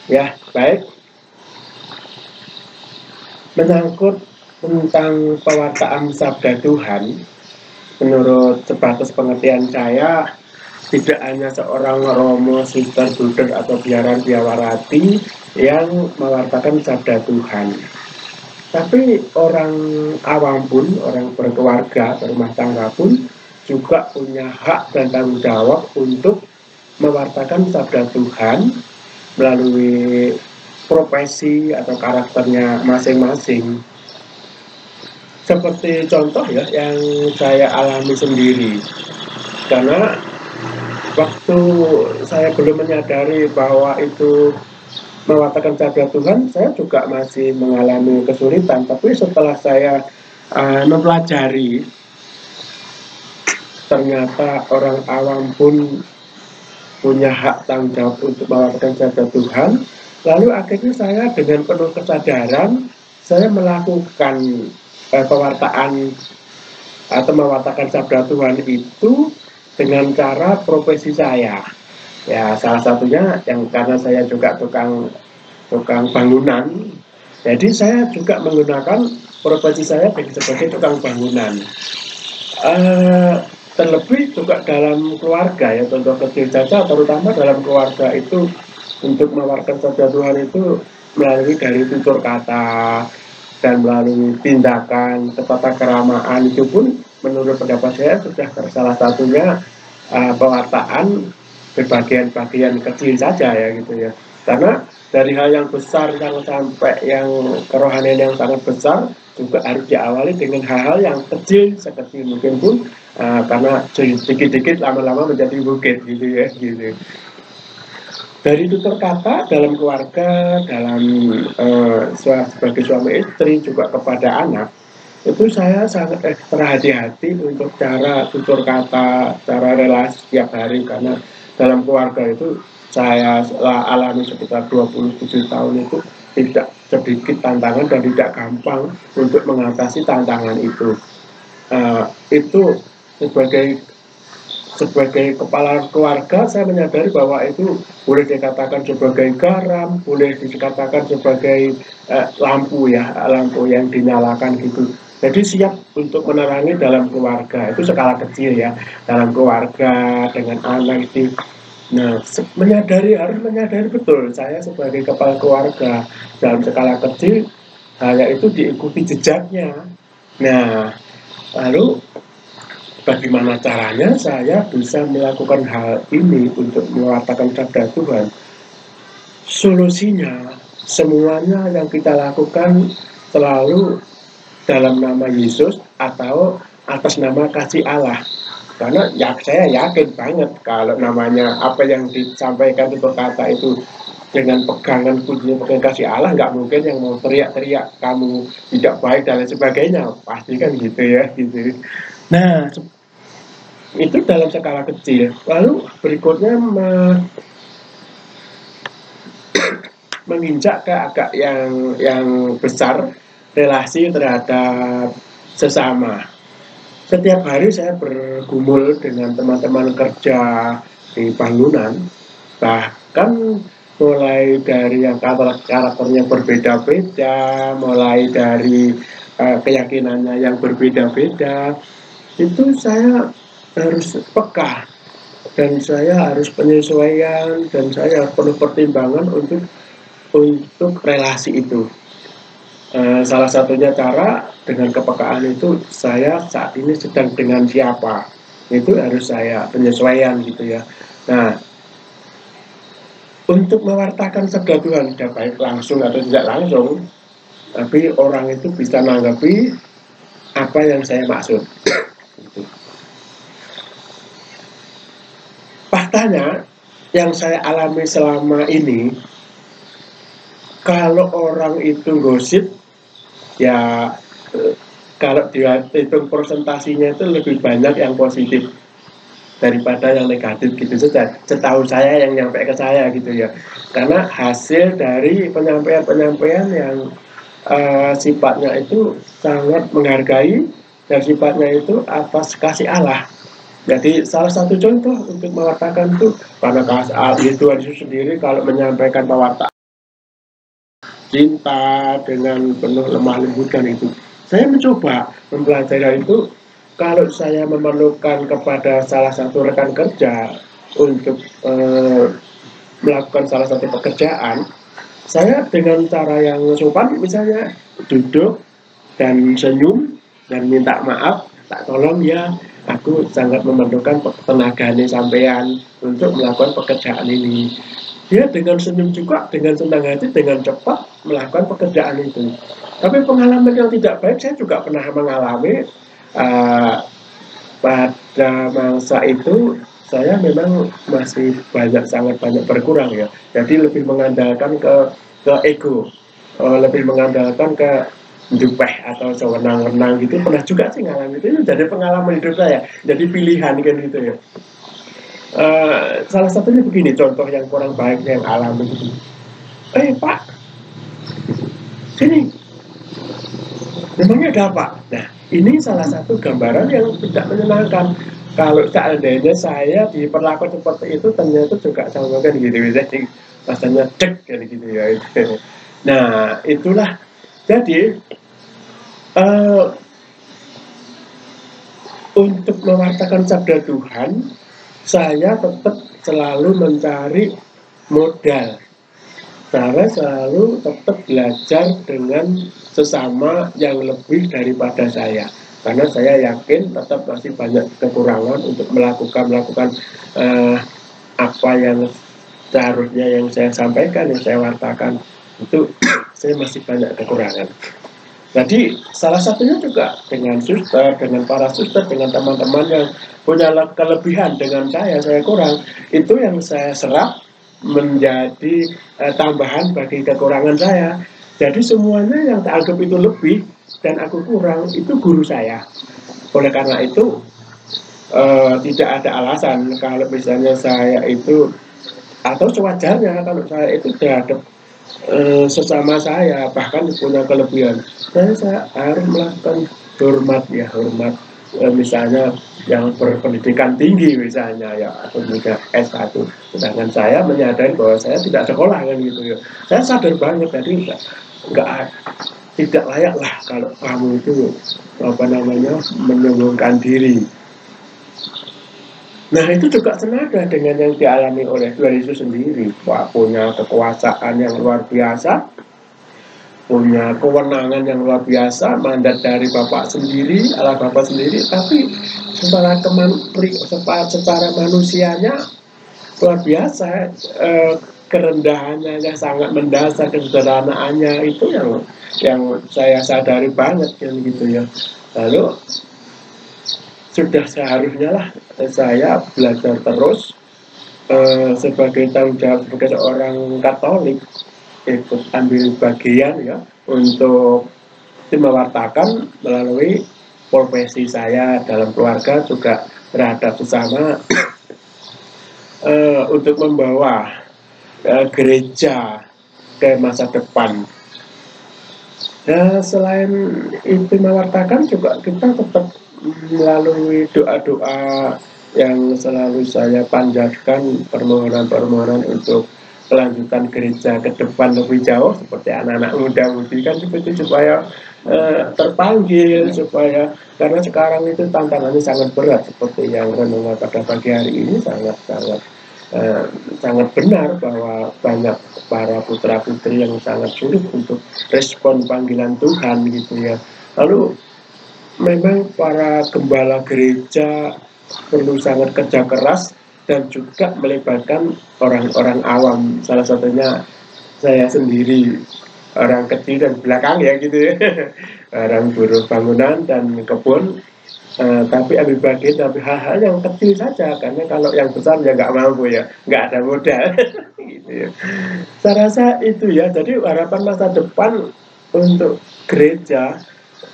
Ya, baik. Menyangkut tentang pewartaan sabda Tuhan, menurut sebatas pengertian saya, tidak hanya seorang romo, suster, budak, atau biaran biawarati yang mewartakan sabda Tuhan. Tapi orang awam pun, orang berkeluarga, berumah tangga pun juga punya hak dan tanggung jawab untuk mewartakan sabda Tuhan melalui profesi atau karakternya masing-masing. Seperti contoh ya yang saya alami sendiri. Karena waktu saya belum menyadari bahwa itu mewartakan sabda Tuhan, saya juga masih mengalami kesulitan. Tapi setelah saya mempelajari, ternyata orang awam pun punya hak tanggung jawab untuk mewartakan sabda Tuhan. Lalu akhirnya saya dengan penuh kesadaran, saya melakukan pewartaan atau mewartakan sabda Tuhan itu dengan cara profesi saya. Ya, salah satunya yang karena saya juga tukang bangunan, jadi saya juga menggunakan profesi saya sebagai tukang bangunan. Terlebih juga dalam keluarga ya, contoh kecil saja, terutama dalam keluarga itu untuk mewartakan sabda Tuhan itu melalui dari tutur kata dan melalui tindakan, tata keramaan itu pun menurut pendapat saya sudah salah satunya pewartaan berbagian-bagian kecil saja ya gitu ya. Karena dari hal yang besar yang sampai yang kerohanian yang sangat besar juga harus diawali dengan hal-hal yang kecil sekecil mungkin pun karena sedikit-sedikit lama-lama menjadi bukit gitu ya gitu. Dari tutur kata dalam keluarga, dalam sebagai suami istri juga kepada anak, itu saya sangat ekstra hati-hati untuk cara tutur kata, cara relasi setiap hari karena dalam keluarga itu saya alami sekitar 27 tahun itu tidak sedikit tantangan dan tidak gampang untuk mengatasi tantangan itu. Itu sebagai kepala keluarga saya menyadari bahwa itu boleh dikatakan sebagai garam, boleh dikatakan sebagai lampu ya, lampu yang dinyalakan gitu. Jadi siap untuk menerangi dalam keluarga, itu skala kecil ya, dalam keluarga dengan anak itu. Nah, harus menyadari betul saya sebagai kepala keluarga dalam skala kecil, saya itu diikuti jejaknya. Nah, lalu bagaimana caranya saya bisa melakukan hal ini untuk mewartakan sabda Tuhan? Solusinya, semuanya yang kita lakukan selalu dalam nama Yesus atau atas nama kasih Allah. Karena ya saya yakin banget kalau namanya apa yang disampaikan itu kata itu dengan pegangan kuncinya pegangan kasih Allah, nggak mungkin yang mau teriak-teriak kamu tidak baik dan lain sebagainya, pasti kan gitu ya gitu. Nah, itu dalam skala kecil. Lalu berikutnya menginjak ke agak yang besar, relasi terhadap sesama. Setiap hari saya bergumul dengan teman-teman kerja di bangunan, bahkan mulai dari yang karakternya berbeda-beda, mulai dari keyakinannya yang berbeda-beda, itu saya harus peka dan saya harus penyesuaian dan saya perlu pertimbangan untuk relasi itu. Salah satunya cara dengan kepekaan itu saya saat ini sedang dengan siapa, itu harus saya penyesuaian gitu ya. Nah, untuk mewartakan sabda Tuhan tidak baik langsung atau tidak langsung, tapi orang itu bisa menanggapi apa yang saya maksud. Faktanya yang saya alami selama ini, kalau orang itu gosip, ya kalau dihitung presentasinya itu lebih banyak yang positif daripada yang negatif gitu saja. Setahu saya yang nyampe ke saya gitu ya. Karena hasil dari penyampaian-penyampaian yang sifatnya itu sangat menghargai dan sifatnya itu atas kasih Allah. Jadi salah satu contoh untuk mewartakan itu karena Tuhan Yesus sendiri kalau menyampaikan pewartaan cinta, dengan penuh lemah lembut kan itu. Saya mencoba mempelajari itu kalau saya memerlukan kepada salah satu rekan kerja untuk melakukan salah satu pekerjaan, saya dengan cara yang sopan misalnya duduk dan senyum dan minta maaf, tak tolong ya, aku sangat memerlukan tenaganya sampean untuk melakukan pekerjaan ini. Dia dengan senyum juga, dengan senang hati, dengan cepat melakukan pekerjaan itu. Tapi pengalaman yang tidak baik saya juga pernah mengalami pada masa itu. Saya memang masih sangat banyak berkurang ya. Jadi lebih mengandalkan ke ego, lebih mengandalkan ke jupeh atau sewenang-wenang gitu. Pernah juga sih ngalamin itu, jadi pengalaman hidup saya, jadi pilihan kan gitu ya. Salah satunya begini, contoh yang kurang baik yang alami itu. Pak, sini, memangnya ada apa? Nah, ini salah satu gambaran yang tidak menyenangkan. Kalau seandainya saya diperlakukan seperti itu, ternyata juga sama kan gitu, jadi rasanya cek kan gitu ya. Nah, itulah. Jadi untuk mewartakan sabda Tuhan, saya tetap selalu mencari modal. Saya selalu tetap belajar dengan sesama yang lebih daripada saya. Karena saya yakin tetap masih banyak kekurangan untuk melakukan apa yang seharusnya yang saya sampaikan, yang saya wartakan. Itu saya masih banyak kekurangan. Jadi salah satunya juga dengan suster, dengan para suster, dengan teman-teman yang punya kelebihan dengan saya kurang. Itu yang saya serap menjadi tambahan bagi kekurangan saya. Jadi semuanya yang tak anggap itu lebih dan aku kurang itu guru saya. Oleh karena itu tidak ada alasan kalau misalnya saya itu, atau sewajarnya kalau saya itu terhadap sesama saya bahkan punya kelebihan, saya harus melakukan hormat ya, hormat misalnya yang berpendidikan tinggi misalnya ya, atau juga S1, sedangkan saya menyadari bahwa saya tidak sekolah kan gitu ya. Saya sadar banget tadi tidak layak lah kalau kamu itu menyombongkan diri. Nah, itu juga senada dengan yang dialami oleh Tuhan Yesus sendiri. Wah, punya kekuasaan yang luar biasa, punya kewenangan yang luar biasa, mandat dari Bapa sendiri, Allah Bapa sendiri, tapi secara manusianya luar biasa, kerendahannya yang sangat mendasar, kesederhanaannya itu yang saya sadari banget kan gitu ya. Lalu sudah seharusnya lah saya belajar terus sebagai tanggung jawab sebagai seorang Katolik, ikut ambil bagian ya untuk mewartakan melalui profesi saya dalam keluarga, juga terhadap sesama untuk membawa gereja ke masa depan. Nah, selain itu mewartakan, juga kita tetap melalui doa-doa yang selalu saya panjatkan, permohonan-permohonan untuk kelanjutan gereja ke depan lebih jauh, seperti anak-anak muda-mudi kan seperti supaya terpanggil, supaya, karena sekarang itu tantangannya sangat berat, seperti yang renungan pada pagi hari ini sangat benar bahwa banyak para putra putri yang sangat sulit untuk respon panggilan Tuhan gitu ya. Lalu memang para gembala gereja perlu sangat kerja keras dan juga melibatkan orang-orang awam. Salah satunya saya sendiri, orang kecil dan belakang ya gitu ya. Orang buruh bangunan dan kebun, tapi ambil bagian tapi hal-hal yang kecil saja, karena kalau yang besar ya nggak mampu ya, nggak ada modal. Gitu ya. Saya rasa itu ya, jadi harapan masa depan untuk gereja,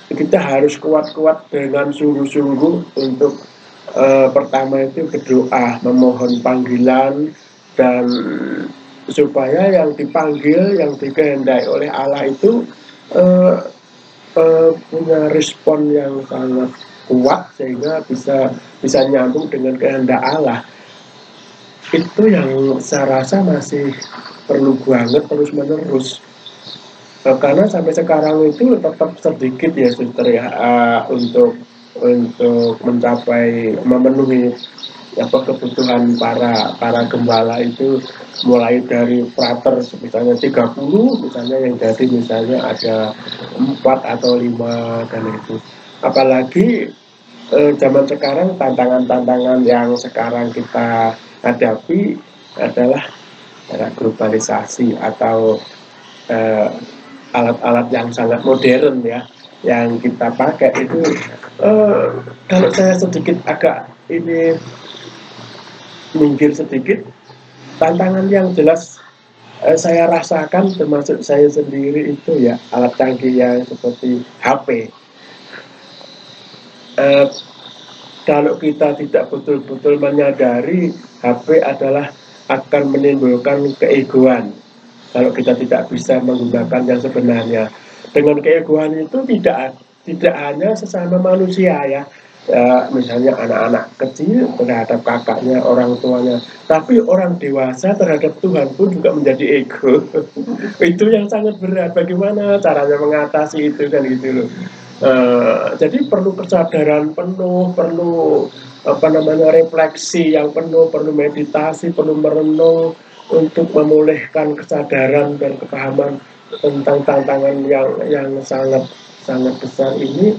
kita harus kuat-kuat dengan sungguh-sungguh untuk pertama itu berdoa, memohon panggilan, dan supaya yang dipanggil, yang dikehendaki oleh Allah itu punya respon yang sangat kuat sehingga bisa nyambung dengan kehendak Allah. Itu yang saya rasa masih perlu banget terus menerus. Karena sampai sekarang itu tetap sedikit ya suster ya, untuk mencapai memenuhi apa kebutuhan para gembala itu, mulai dari prater misalnya 30, misalnya yang jadi misalnya ada 4 atau 5 dan itu. Apalagi zaman sekarang, tantangan-tantangan yang sekarang kita hadapi adalah globalisasi atau eh, alat-alat yang sangat modern ya yang kita pakai itu. Kalau saya sedikit agak ini minggir sedikit, tantangan yang jelas saya rasakan termasuk saya sendiri itu ya alat canggih yang seperti HP. eh, Kalau kita tidak betul-betul menyadari HP adalah akan menimbulkan keegoan kalau kita tidak bisa menggunakan yang sebenarnya. Dengan keegoan itu tidak hanya sesama manusia ya, misalnya anak-anak kecil terhadap kakaknya, orang tuanya, tapi orang dewasa terhadap Tuhan pun juga menjadi ego. Itu yang sangat berat. Bagaimana caranya mengatasi itu kan gitu loh. Jadi perlu kesadaran penuh, perlu apa namanya refleksi yang penuh, perlu meditasi, perlu merenung untuk memulihkan kesadaran dan kepahaman tentang tantangan yang sangat sangat besar ini,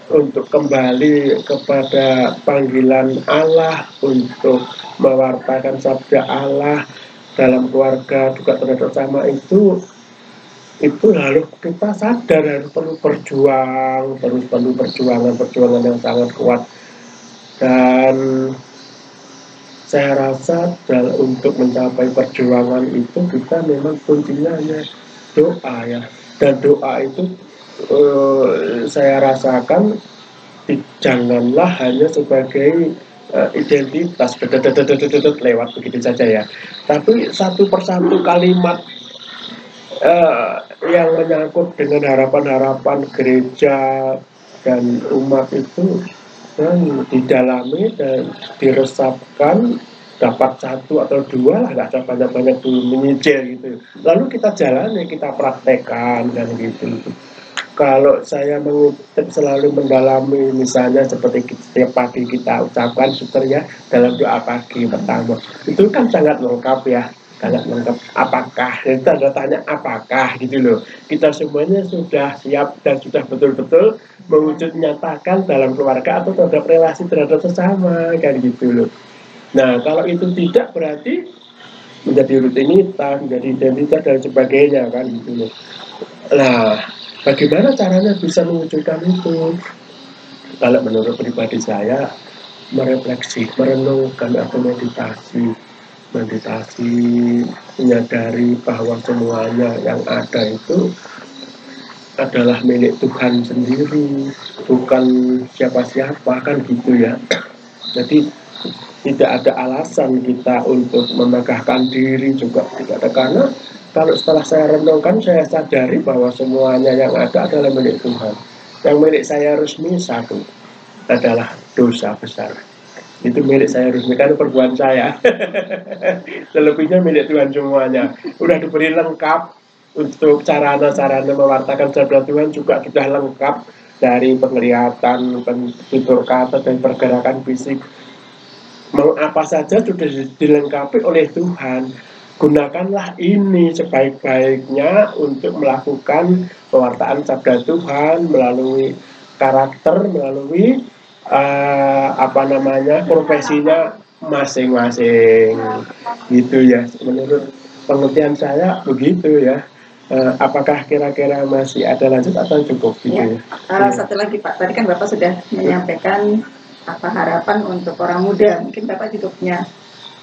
untuk kembali kepada panggilan Allah untuk mewartakan sabda Allah dalam keluarga juga terhadap sama itu lalu kita sadar harus perlu berjuang, terus perlu perjuangan yang sangat kuat. Dan saya rasa untuk mencapai perjuangan itu kita memang kuncinya hanya doa ya. Dan doa itu saya rasakan janganlah hanya sebagai identitas lewat begitu saja ya, tapi satu persatu kalimat yang menyangkut dengan harapan-harapan gereja dan umat itu dan didalami dan diresapkan, dapat satu atau dua lah, nggak ada banyak-banyak dulu menyicil gitu, lalu kita jalani, kita praktekkan dan gitu. Kalau saya mengutip selalu mendalami, misalnya seperti setiap pagi kita ucapkan suster ya dalam doa pagi pertama, itu kan sangat lengkap ya, sangat lengkap. Apakah itu ada tanya apakah gitu loh, kita semuanya sudah siap dan sudah betul-betul mewujud nyatakan dalam keluarga atau terhadap relasi terhadap sesama kan gitu loh. Nah kalau itu tidak, berarti menjadi rutinitas, menjadi identitas dan sebagainya kan gitu loh. Nah bagaimana caranya bisa mewujudkan itu? Kalau menurut pribadi saya, merefleksi, merenungkan atau meditasi, menyadari bahwa semuanya yang ada itu adalah milik Tuhan sendiri, bukan siapa-siapa kan gitu ya. Jadi tidak ada alasan kita untuk memegahkan diri juga tidak ada, karena kalau setelah saya renungkan saya sadari bahwa semuanya yang ada adalah milik Tuhan. Yang milik saya resmi satu adalah dosa besar. Itu milik saya resmi karena perbuatan saya. Selebihnya milik Tuhan semuanya. Udah diberi lengkap untuk sarana-sarana mewartakan sabda Tuhan juga sudah lengkap, dari penglihatan, tutur kata dan pergerakan fisik. Mau apa saja sudah dilengkapi oleh Tuhan. Gunakanlah ini sebaik-baiknya untuk melakukan pewartaan sabda Tuhan melalui karakter, melalui profesinya masing-masing gitu ya. Menurut pengertian saya begitu ya. Apakah kira-kira masih ada lanjut atau cukup gitu ya? Satu lagi Pak, tadi kan Bapak sudah menyampaikan apa harapan untuk orang muda, mungkin Bapak juga punya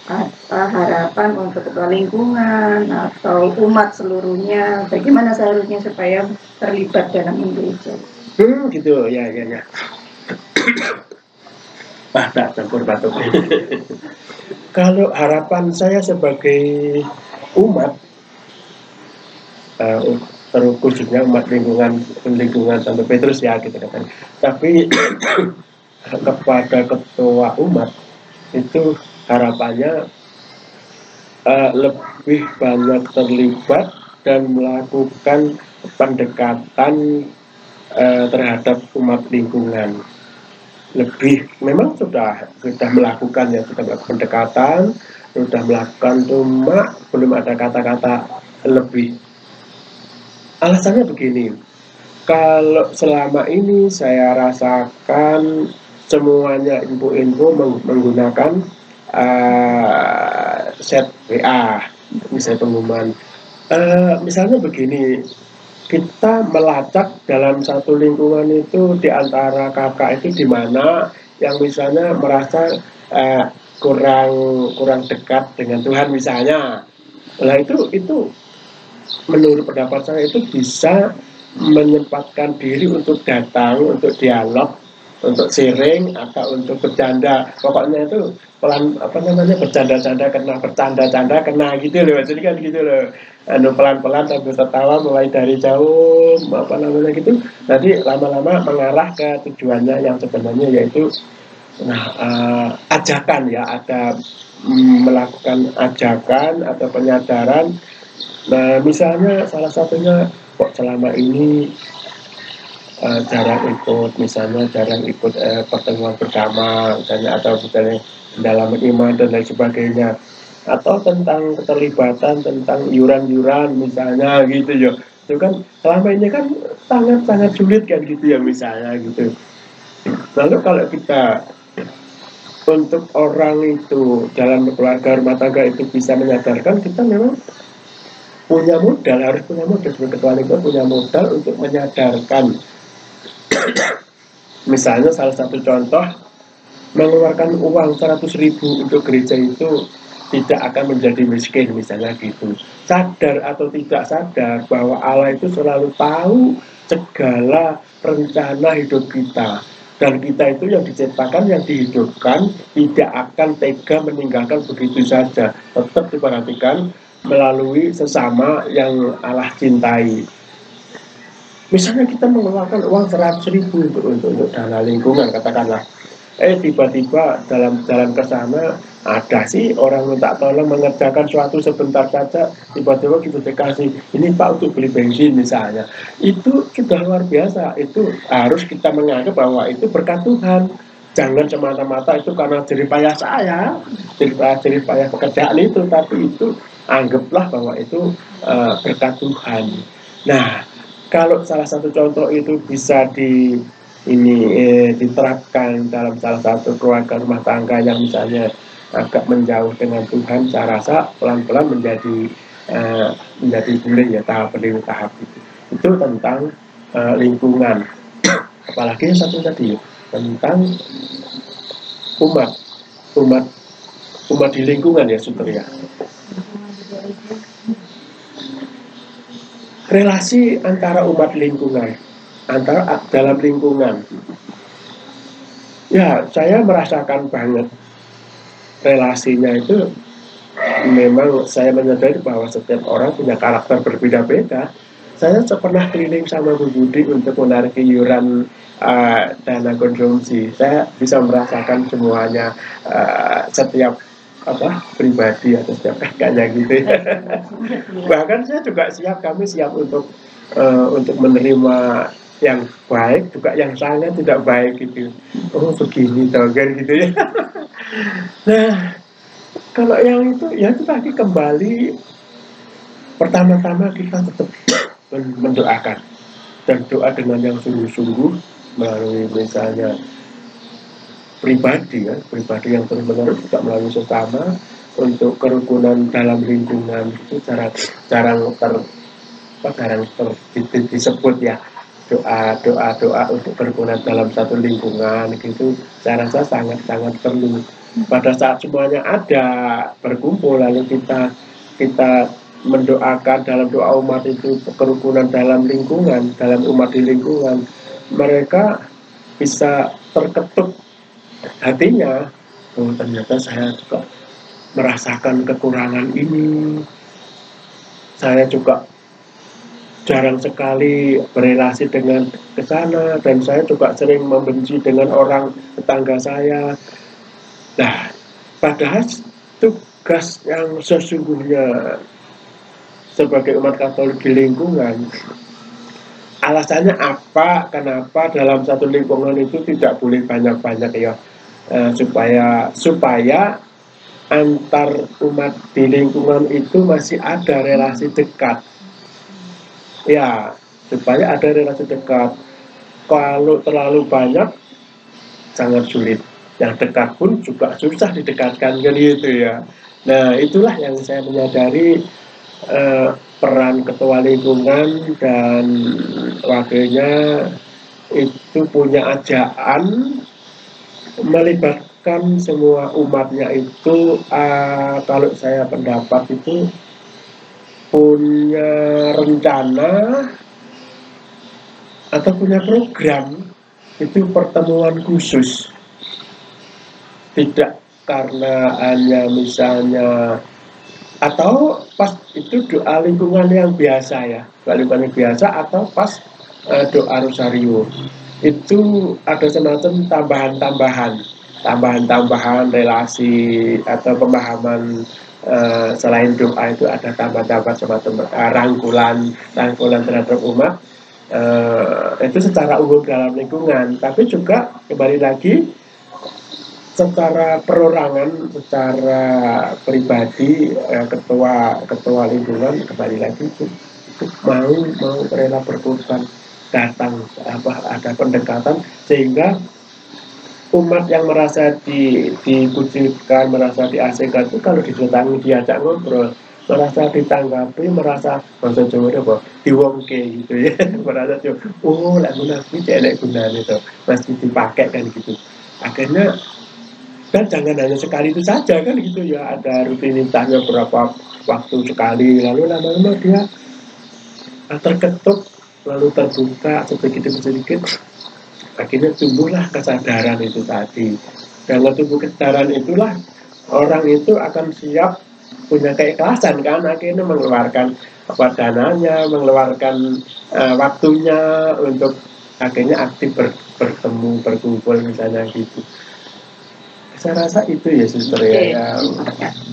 apa harapan untuk ketua lingkungan atau umat seluruhnya, bagaimana seharusnya supaya terlibat dalam gereja? Gitu ya. Campur batuk. Kalau harapan saya sebagai umat, khususnya umat lingkungan Santo Petrus ya gitu kan. Tapi kepada ketua umat itu harapannya lebih banyak terlibat dan melakukan pendekatan terhadap umat lingkungan. Lebih memang sudah melakukan ya, sudah melakukan pendekatan, sudah melakukan, cuma belum ada kata-kata lebih. Alasannya begini, kalau selama ini saya rasakan semuanya info-info menggunakan set WA, misalnya pengumuman. Misalnya begini, kita melacak dalam satu lingkungan itu di antara kakak itu di mana yang misalnya merasa kurang dekat dengan Tuhan misalnya. Nah itu menurut pendapat saya itu bisa menyempatkan diri untuk datang, untuk dialog, untuk sharing atau untuk bercanda. Pokoknya itu bercanda-canda kena gitu loh. Jadi kan gitu loh. Pelan-pelan sambil tertawa mulai dari jauh gitu. Nanti lama-lama mengarah ke tujuannya yang sebenarnya, yaitu ajakan ya, ada melakukan ajakan atau penyadaran. Nah, misalnya salah satunya kok selama ini jarang ikut pertemuan bersama misalnya, atau misalnya dalam iman dan lain sebagainya, atau tentang keterlibatan tentang iuran misalnya gitu ya. Itu kan selama ini kan sangat sulit kan gitu ya misalnya gitu. Lalu kalau kita untuk orang itu dalam keluarga rumah tangga itu bisa menyadarkan, kita memang harus punya modal sebagai ketua lingkungan, punya modal untuk menyadarkan. Misalnya salah satu contoh, mengeluarkan uang 100.000 untuk gereja itu tidak akan menjadi miskin misalnya gitu. Sadar atau tidak sadar bahwa Allah itu selalu tahu segala rencana hidup kita, dan kita itu yang diciptakan, yang dihidupkan, tidak akan tega meninggalkan begitu saja. Tetap diperhatikan melalui sesama yang Allah cintai. Misalnya kita mengeluarkan uang 100.000 untuk dana lingkungan katakanlah, tiba-tiba dalam jalan ke sana ada sih orang minta tolong mengerjakan suatu sebentar saja, tiba-tiba kita dikasih ini Pak untuk beli bensin misalnya. Itu sudah luar biasa. Itu harus kita menganggap bahwa itu berkat Tuhan. Jangan semata-mata itu karena jeripayah saya, jeripayah pekerjaan itu, tapi itu anggaplah bahwa itu berkat Tuhan. Nah, kalau salah satu contoh itu bisa diterapkan dalam salah satu keluarga rumah tangga yang misalnya agak menjauh dengan Tuhan, saya rasa pelan-pelan menjadi boleh ya, tahap demi tahap itu tentang lingkungan. Apalagi yang satu tadi tentang umat di lingkungan ya, Suter ya. Relasi antara umat lingkungan, dalam lingkungan. Ya, saya merasakan banget relasinya itu. Memang saya menyadari bahwa setiap orang punya karakter berbeda-beda. Saya pernah keliling sama Bu Budi untuk menarik iuran dana konsumsi. Saya bisa merasakan semuanya, setiap pribadi atau setiap kakaknya gitu ya. Bahkan saya juga kami siap untuk menerima yang baik, juga yang sangat tidak baik gitu. Oh begini tau kan gitu ya. Nah, kalau yang itu ya itu tadi kembali, pertama-tama kita tetap mendoakan, dan doa dengan yang sungguh-sungguh melalui misalnya pribadi yang terus-menerus, juga melalui sesama. Untuk kerukunan dalam lingkungan itu jarang disebut ya, doa untuk kerukunan dalam satu lingkungan gitu. Saya rasa sangat perlu. Pada saat semuanya ada berkumpul, lalu kita mendoakan dalam doa umat itu kerukunan dalam lingkungan, dalam umat di lingkungan, mereka bisa terketuk hatinya. Oh ternyata saya juga merasakan kekurangan ini. Saya juga jarang sekali berelasi dengan kesana, dan saya juga sering membenci dengan orang tetangga saya. Nah, padahal tugas yang sesungguhnya sebagai umat Katolik di lingkungan alasannya apa, kenapa dalam satu lingkungan itu tidak boleh banyak-banyak ya, supaya antar umat di lingkungan itu masih ada relasi dekat. Ya, supaya ada relasi dekat. Kalau terlalu banyak, sangat sulit. Yang dekat pun juga susah didekatkan kan gitu ya. Nah, itulah yang saya menyadari peran ketua lingkungan dan wakilnya itu punya ajaan melibatkan semua umatnya itu, kalau saya pendapat itu punya rencana atau punya program itu pertemuan khusus, tidak karena hanya misalnya atau pas itu doa lingkungan yang biasa ya, doa lingkungan yang biasa atau pas doa rosario itu ada semacam tambahan relasi atau pemahaman. Selain doa itu ada tambah-tambah semacam rangkulan terhadap umat, itu secara umum dalam lingkungan, tapi juga kembali lagi secara perorangan, secara pribadi, ketua lingkungan kembali lagi itu mau rela berkorban datang, ada pendekatan sehingga umat yang merasa dikucilkan, merasa diasingkan itu kalau didatangi diajak ngobrol, merasa ditanggapi, merasa bahasa Jawa apa diwongke gitu ya, merasa oh lagu-lagu celek gunanya itu masih dipakai kan gitu. Akhirnya dan jangan hanya sekali itu saja kan gitu ya, ada rutinitasnya berapa waktu sekali, lalu lama-lama dia terketuk, lalu terbuka sedikit demi sedikit, akhirnya tumbuhlah kesadaran itu tadi. Dengan tumbuh kesadaran itulah orang itu akan siap punya keikhlasan kan, akhirnya mengeluarkan dananya, mengeluarkan waktunya untuk akhirnya aktif bertemu, berkumpul misalnya gitu. Saya rasa itu ya suster ya.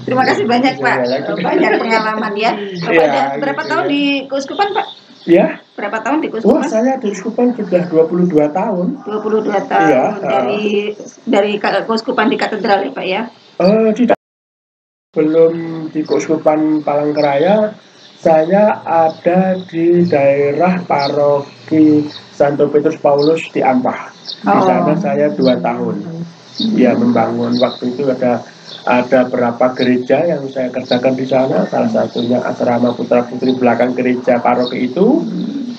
Terima kasih banyak Pak, banyak pengalaman ya. Bapak ya, berapa gitu tahun ya. di Keuskupan Pak? Ya. Berapa tahun di Keuskupan? Wah, saya di Keuskupan sudah 22 tahun. 22 tahun ya, dari Keuskupan di katedral ya Pak ya? Tidak. Belum di Keuskupan Palangkaraya, saya ada di daerah paroki Santo Petrus Paulus di Ampah. Di sana saya 2 tahun. Ya, membangun waktu itu ada berapa gereja yang saya kerjakan di sana. Salah satunya asrama putra putri belakang gereja paroki itu,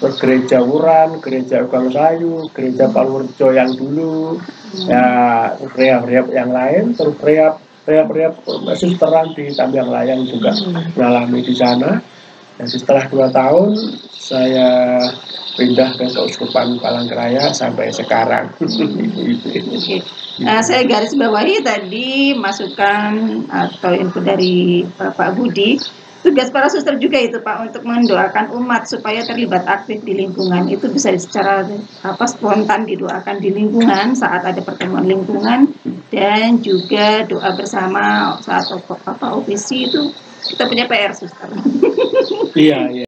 terus gereja Wuran, gereja Ugang Sayu, gereja Palurjo yang dulu, ya reab yang lain, terus reab susteran di Tambiang Layang juga mengalami di sana. Dan setelah 2 tahun saya pindah ke Keuskupan Palangkaraya sampai sekarang. Saya garis bawahi tadi masukan atau input dari Pak Budi. Tugas para suster juga itu Pak untuk mendoakan umat supaya terlibat aktif di lingkungan, itu bisa secara spontan didoakan di lingkungan saat ada pertemuan lingkungan, dan juga doa bersama saat OPC itu kita punya PR suster. Iya.